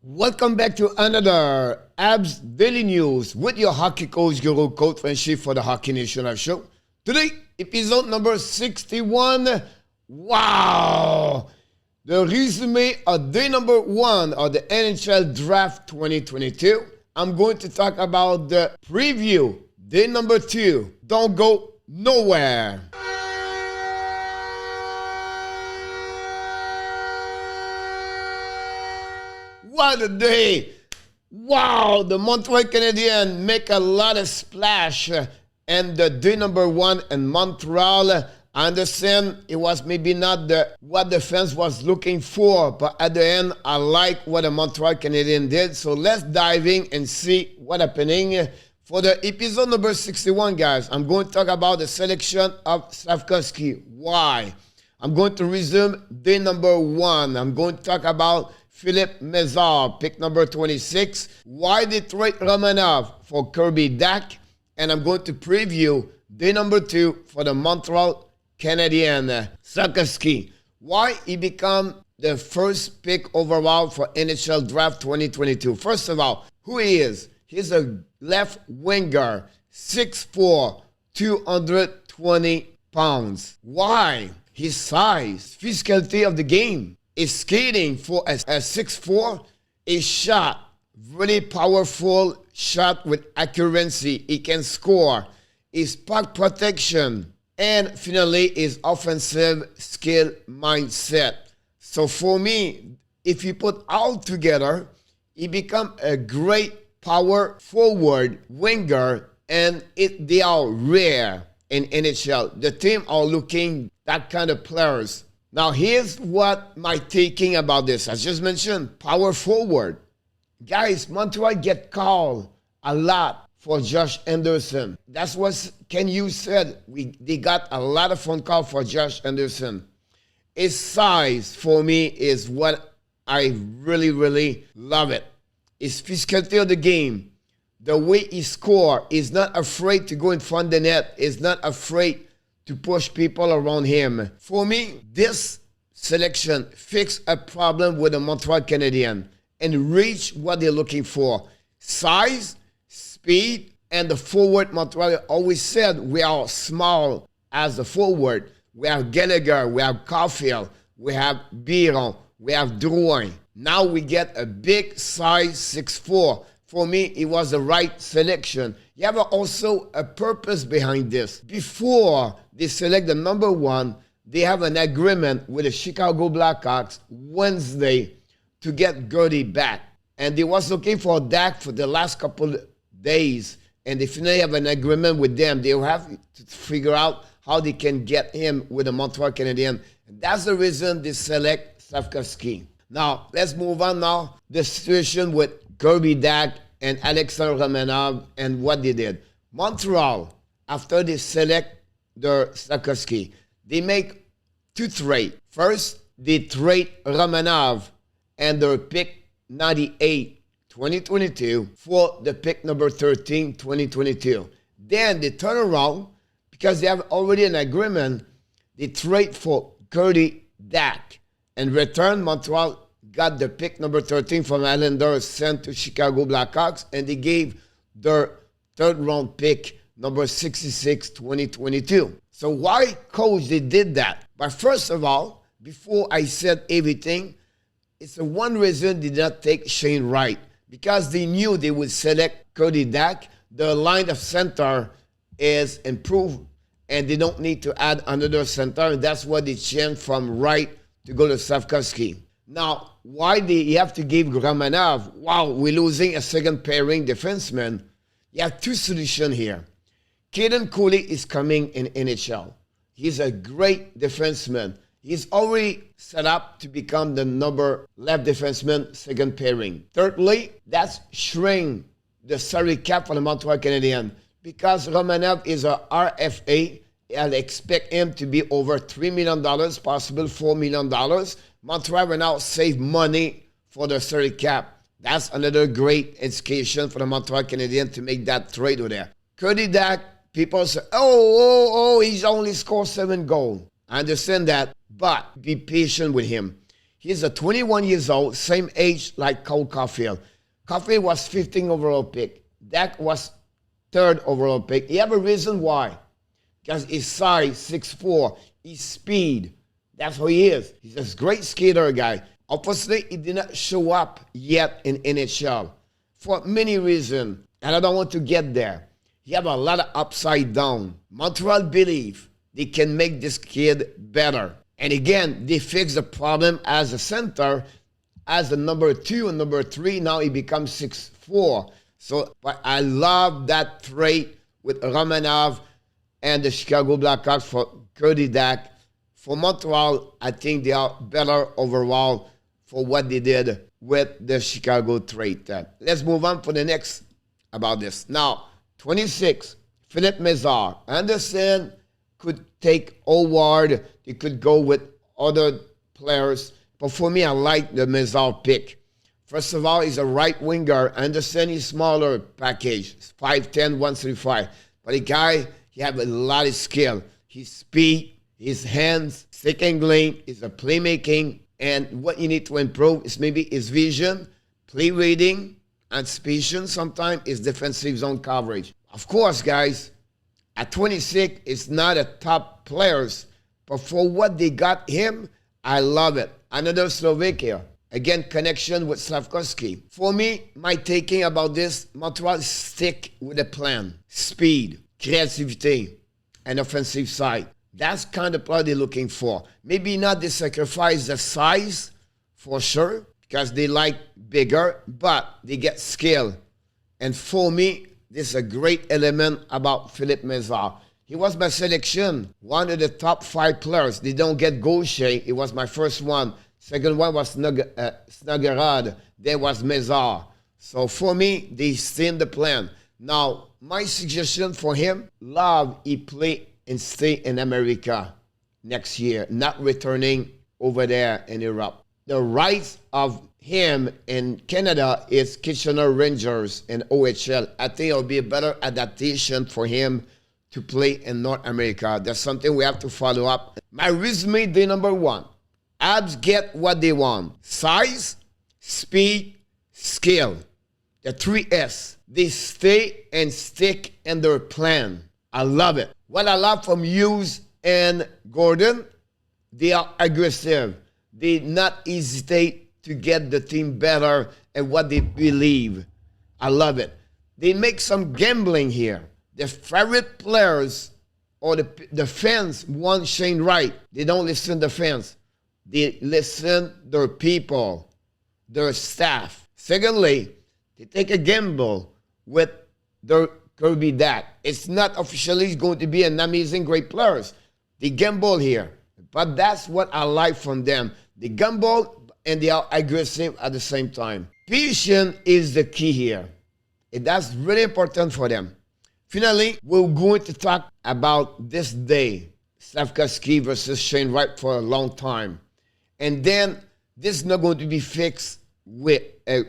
Welcome back to another HABS Daily News with your hockey coach, Guru, Coach FRENCHY for the Hockey National Show. Today, episode number 61. Wow! The resume of day number 1 of the NHL Draft 2022. I'm going to talk about the preview, day number 2. Don't go nowhere. What a day! Wow, the Montreal Canadiens make a lot of splash and the day number 1 in Montreal. I understand it was maybe not what the fans was looking for, but at the end, I like what the Montreal Canadiens did. So let's dive in and see what's happening. For the episode number 61, guys, I'm going to talk about the selection of Slafkovsky. Why? I'm going to resume day number 1. I'm going to talk about FILIP Mesar, pick number 26. Why they trade ROMANOV for Dach? And I'm going to preview day number 2 for the Montreal Canadiens. Slafkovsky, why he become the first pick overall for NHL Draft 2022. First of all, who he is? He's a left winger, 6'4", 220 pounds. Why? His size, physicality of the game. Is skating for a 6'4", a shot, really powerful shot with accuracy. He can score. His puck protection, and finally his offensive skill mindset. So for me, if you put all together, he become a great power forward winger, and they are rare in NHL. The team are looking that kind of players. Now, here's what my thinking about this. As just mentioned, power forward. Guys, Montreal get called a lot for Josh Anderson. That's what Ken Hughes said. They got a lot of phone calls for Josh Anderson. His size, for me, is what I really love it. His physicality of the game. The way he score. He's not afraid to go in front of the net. He's not afraid to push people around him. For me, this selection fixed a problem with the Montreal Canadiens and reached what they're looking for. Size, speed, and the forward. Montreal always said we are small as the forward. We have Gallagher, we have Caulfield, we have Biron, we have Drouin. Now we get a big size 6'4". For me, it was the right selection. You have also a purpose behind this. Before they select the number 1, they have an agreement with the Chicago Blackhawks Wednesday to get Gertie back. And they was looking for Dach for the last couple of days. And they finally have an agreement with them. They have to figure out how they can get him with the Montreal Canadiens. And that's the reason they select Slafkovsky. Now, let's move on now. The situation with Dach and Alexandre Romanov and what they did. Montreal, after they select their Slafkovsky, they make 2 trades. First, they trade Romanov and their pick 98, 2022 for the pick number 13, 2022. Then they turn around, because they have already an agreement, they trade for Dach. In return, Montreal got the pick number 13 from Islanders sent to Chicago Blackhawks, and they gave their 3rd round pick number 66, 2022. So why, coach, they did that? But first of all, before I said everything, it's the one reason they did not take Shane Wright, because they knew they would select Dach. The line of center is improved, and they don't need to add another center, and that's why they changed from Wright to go to Slafkovsky. Now, why you have to give Romanov? Wow, we're losing a second pairing defenseman. You have 2 solutions here. Kaden Cooley is coming in NHL. He's a great defenseman. He's already set up to become the number left defenseman, second pairing. Thirdly, that's shrink the salary cap for the Montreal Canadiens. Because Romanov is a RFA, I'll expect him to be over $3 million, possible $4 million. Montreal will now save money for the salary cap. That's another great education for the Montreal Canadiens to make that trade with there. Dach, people say, he's only scored 7 goals. I understand that, but be patient with him. He's a 21 years old, same age like Cole Caulfield. Caulfield was 15th overall pick. Dach was 3rd overall pick. You have a reason why. Because his size, 6'4", his speed. That's who he is. He's a great skater guy. Obviously, he did not show up yet in NHL for many reasons, and I don't want to get there. He have a lot of upside down. Montreal believe they can make this kid better. And again, they fix the problem as a center, as the number 2 and number 3. Now he becomes 6'4". So but I love that trade with Romanov and the Chicago Blackhawks for Cody Dach. For Montreal, I think they are better overall for what they did with the Chicago trade. Let's move on for the next about this. Now, 26, Philippe Mesar. I understand could take Howard. They could go with other players. But for me, I like the Mesar pick. First of all, he's a right winger. I understand he's smaller package. 5'10", 135. But the guy, he have a lot of skill. His speed, his hands, stick angling, is a playmaking. And what you need to improve is maybe his vision, play reading, anticipation, sometimes his defensive zone coverage. Of course, guys, at 26, it's not a top players, but for what they got him, I love it. Another Slovakia. Again, connection with Slafkovsky. For me, my taking about this, Montreal stick with a plan. Speed, creativity, and offensive side. That's kind of what they're looking for. Maybe not they sacrifice the size, for sure, because they like bigger, but they get skill. And for me, this is a great element about Philippe Mesar. He was my selection, one of the top 5 players. They don't get Gaucher. It was my first one. Second one was Snuggerad. There was Mesar. So for me, they stay in the plan. Now, my suggestion for him, love he play and stay in America next year, not returning over there in Europe. The rights of him in Canada is Kitchener Rangers in OHL. I think it'll be a better adaptation for him to play in North America. That's something we have to follow up. My resume, day number 1. Habs get what they want. Size, speed, skill. The 3S. They stay and stick in their plan. I love it. What I love from Hughes and Gordon, they are aggressive. They not hesitate to get the team better and what they believe. I love it. They make some gambling here. The favorite players or the fans want Shane Wright. They don't listen to the fans. They listen to their people, their staff. Secondly, they take a gamble with their Kirby Dach. It's not officially going to be an amazing great players. They gamble here. But that's what I like from them. They gamble and they are aggressive at the same time. Patience is the key here. And that's really important for them. Finally, we're going to talk about this day. Slafkovsky versus Shane Wright for a long time. And then this is not going to be fixed with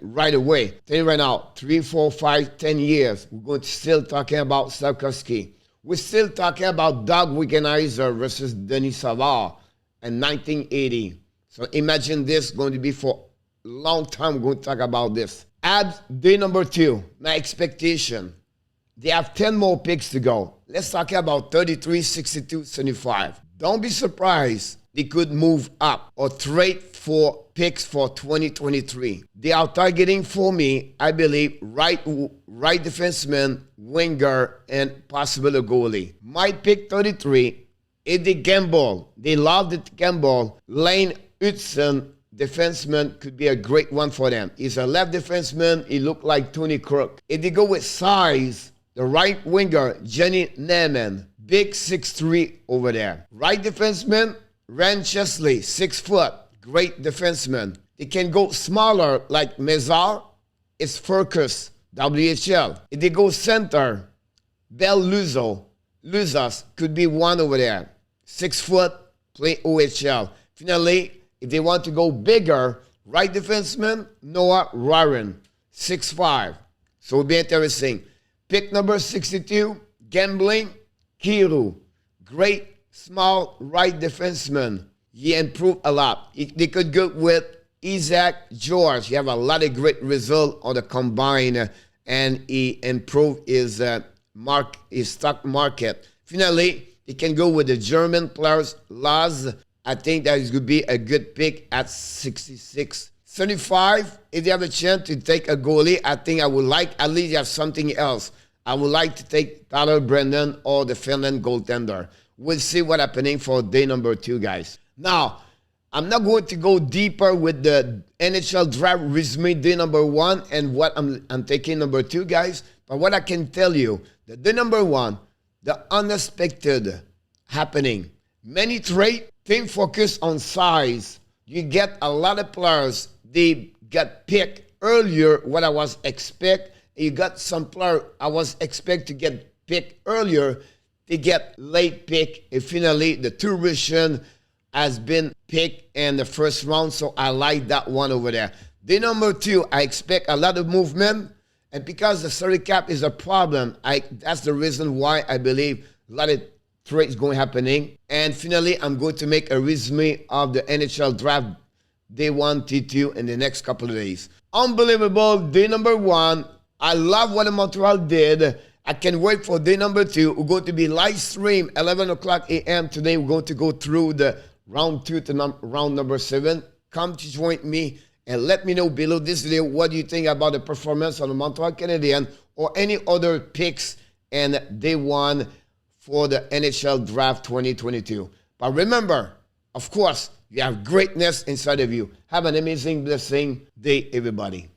right away. Tell you right now, 3, 4, 5, 10 years, we're going to still talking about Slafkovsky. We're still talking about Doug Wickenheiser versus Denis Savard in 1980. So imagine this going to be for a long time. We're going to talk about this. Habs, day number 2, my expectation. They have 10 more picks to go. Let's talk about 33, 62, 75. Don't be surprised. They could move up or trade for picks for 2023. They are targeting for me, I believe, right defenseman, winger, and possible a goalie. My pick 33 is the gamble. They love the gamble. Lane Hudson, defenseman, could be a great one for them. He's a left defenseman. He looked like Tony Crook. If they go with size, the right winger, Jenny Neiman, big 6'3" over there. Right defenseman, Rand Chesley, 6 foot, great defenseman. They can go smaller like Mesar, it's Furcus, WHL. If they go center, Bel Luzas could be one over there. 6 foot, play OHL. Finally, if they want to go bigger, right defenseman, Noah Warren, 6'5". So it'll be interesting. Pick number 62, gambling, Kiru, great small right defenseman. he improved a lot. They could go with Isaac George. He have a lot of great results on the combine, and he improved his stock market. Finally, he can go with the German players, Laz. I think that is going to be a good pick at 66. 35, if you have a chance to take a goalie, I think I would like at least have something else. I would like to take Tyler Brennan or the Finland goaltender. We'll see what's happening for day number 2, guys. Now, I'm not going to go deeper with the NHL draft resume day number 1 and what I'm taking number 2, guys. But what I can tell you, that day number 1, the unexpected happening. Many trade, team focus on size. You get a lot of players, they got picked earlier what I was expect. You got some player I was expect to get picked earlier, they get late pick. And finally, the 2 Russian has been picked in the first round, so I like that one over there. Day number 2, I expect a lot of movement, and because the salary cap is a problem, that's the reason why I believe a lot of trades going happening. And finally, I'm going to make a resume of the NHL draft day 1, T2 in the next couple of days. Unbelievable, day number 1. I love what Montreal did. I can wait for day number 2. We're going to be live stream 11 o'clock a.m. today. We're going to go through the round 2 to round number 7. Come to join me and let me know below this video what do you think about the performance of the Montreal Canadiens or any other picks in day 1 for the NHL Draft 2022. But remember, of course, you have greatness inside of you. Have an amazing, blessing day, everybody.